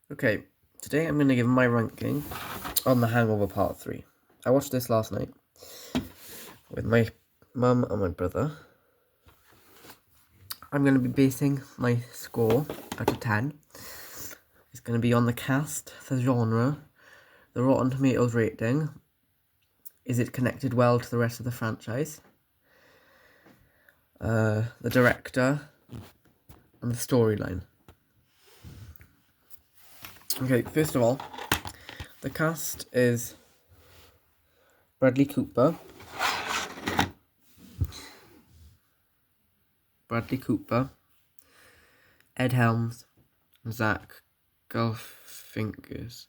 Okay, today I'm going to give my ranking on The Hangover Part 3. I watched this last night with my mum and my brother. I'm going to be basing my score out of 10. It's going to be on the cast, the genre, the Rotten Tomatoes rating, is it connected well to the rest of the franchise, the director, and the storyline. Okay, first of all, the cast is Bradley Cooper, Ed Helms, and Zach Galifianakis,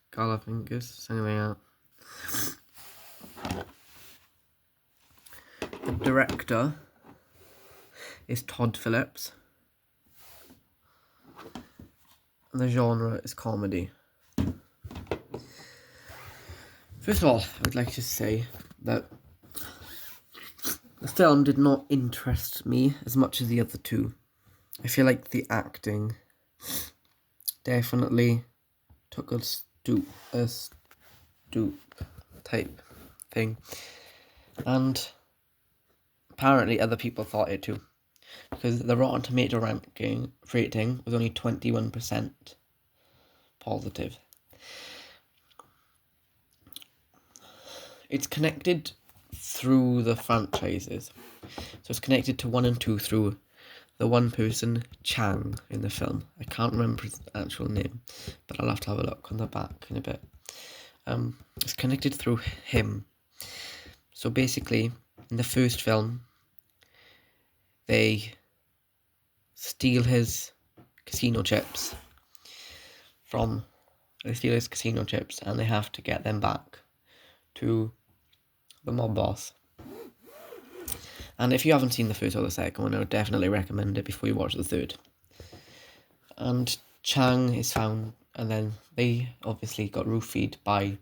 something like that. The director is Todd Phillips, and the genre is comedy. First of all, I would like to say that the film did not interest me as much as the other two. I feel like the acting definitely took a stoop type thing, and apparently other people thought it too, because the Rotten Tomato rating was only 21% positive. It's connected through the franchises, so it's connected to 1 and 2 through the one person, Chang, in the film. I can't remember his actual name, but I'll have to have a look on the back in a bit. It's connected through him. So basically, in the first film, they steal his casino chips and they have to get them back to the mob boss. And if you haven't seen the first or the second one, I would definitely recommend it before you watch the third. And Chang is found, and then they obviously got roofied by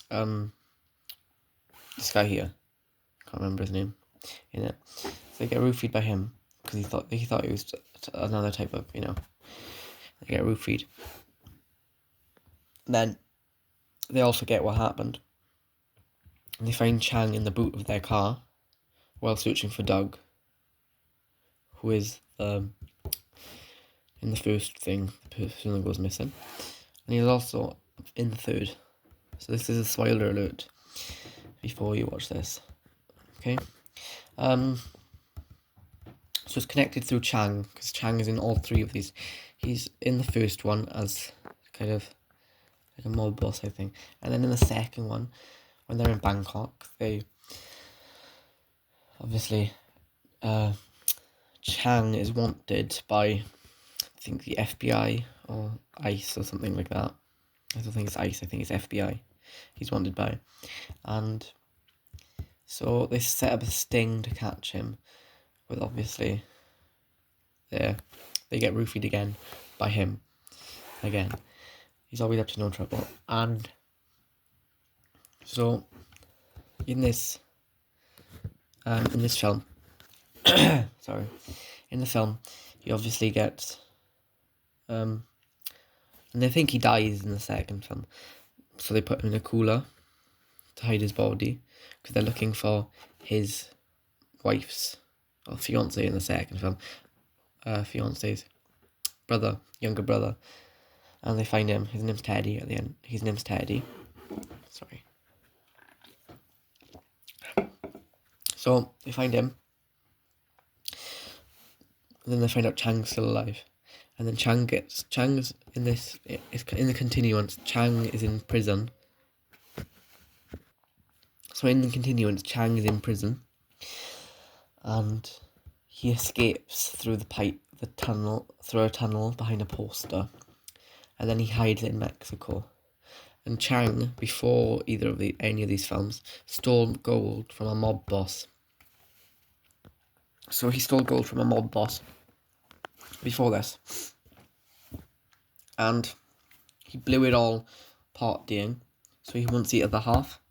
this guy here. Can't remember his name in it. So they get roofied by him because he thought it was another type of, they get roofied. Then they all forget what happened. And they find Chang in the boot of their car while searching for Doug, who is in the first thing, the person that goes missing. And he's also in the third. So this is a spoiler alert before you watch this. Okay? So it's connected through Chang, because Chang is in all 3 of these. He's in the first one as kind of like a mob boss, I think. And then in the second one, when they're in Bangkok, they obviously Chang is wanted by, I think, the FBI or ICE or something like that. I don't think it's ICE, I think it's FBI he's wanted by. And so they set up a sting to catch him, but obviously they get roofied again by him. Again, he's always up to no trouble. And so in this film, in the film, he obviously gets, and they think he dies in the second film, so they put him in a cooler to hide his body, because they're looking for his wife's, or fiance in the second film, fiance's younger brother, and they find him. His name's Teddy at the end. His name's Teddy. Sorry. So they find him, and then they find out Chang's still alive. And then Chang's in this, in the continuance, Chang is in prison. So in the continuance, Chang is in prison, and he escapes through through a tunnel behind a poster, and then he hides in Mexico. And Chang, before any of these films, stole gold from a mob boss. So he stole gold from a mob boss before this, and he blew it all partying, so he wants the other half.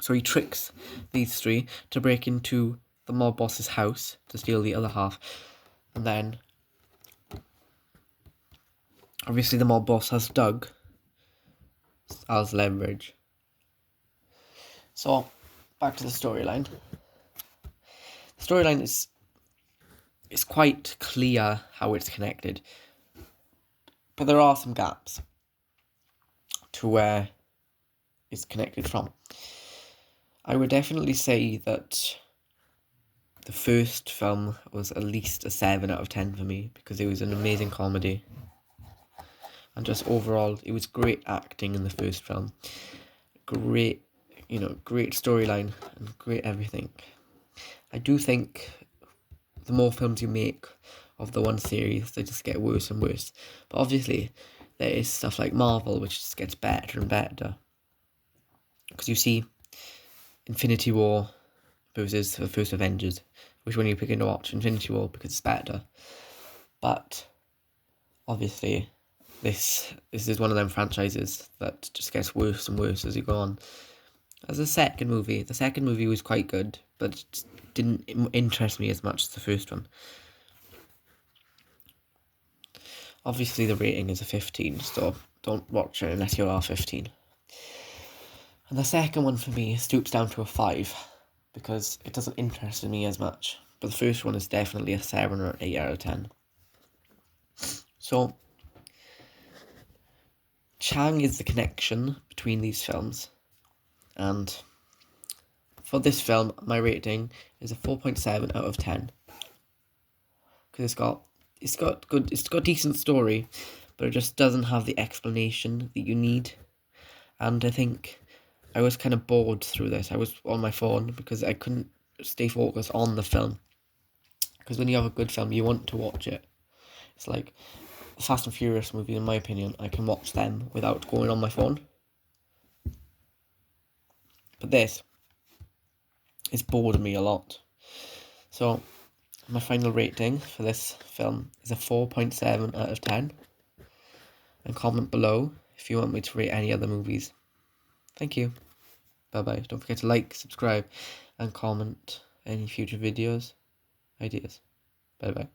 So he tricks these 3 to break into the mob boss's house to steal the other half, and then Obviously, the mob boss has Doug as leverage. So, back to the storyline. The storyline is quite clear how it's connected, but there are some gaps to where it's connected from. I would definitely say that the first film was at least a 7 out of 10 for me, because it was an amazing comedy. And just overall, it was great acting in the first film. Great, great storyline and great everything. I do think the more films you make of the one series, they just get worse and worse. But obviously, there is stuff like Marvel, which just gets better and better. Because you see Infinity War versus the first Avengers, which one are you picking to watch? Infinity War, because it's better. But obviously, this is one of them franchises that just gets worse and worse as you go on. As the second movie was quite good, but it didn't interest me as much as the first one. Obviously, the rating is a 15, so don't watch it unless you are 15. And the second one for me stoops down to a 5, because it doesn't interest me as much. But the first one is definitely a 7 or 8 out of 10. So, Chang is the connection between these films, and for this film, my rating is a 4.7 out of 10. Because it's got decent story, but it just doesn't have the explanation that you need. And I think I was kind of bored through this. I was on my phone because I couldn't stay focused on the film. Because when you have a good film, you want to watch it. It's like the Fast and Furious movie, in my opinion. I can watch them without going on my phone. But this is bored me a lot. So my final rating for this film is a 4.7 out of 10. And comment below if you want me to rate any other movies. Thank you. Bye bye. Don't forget to like, subscribe, and comment any future videos, ideas. Bye bye.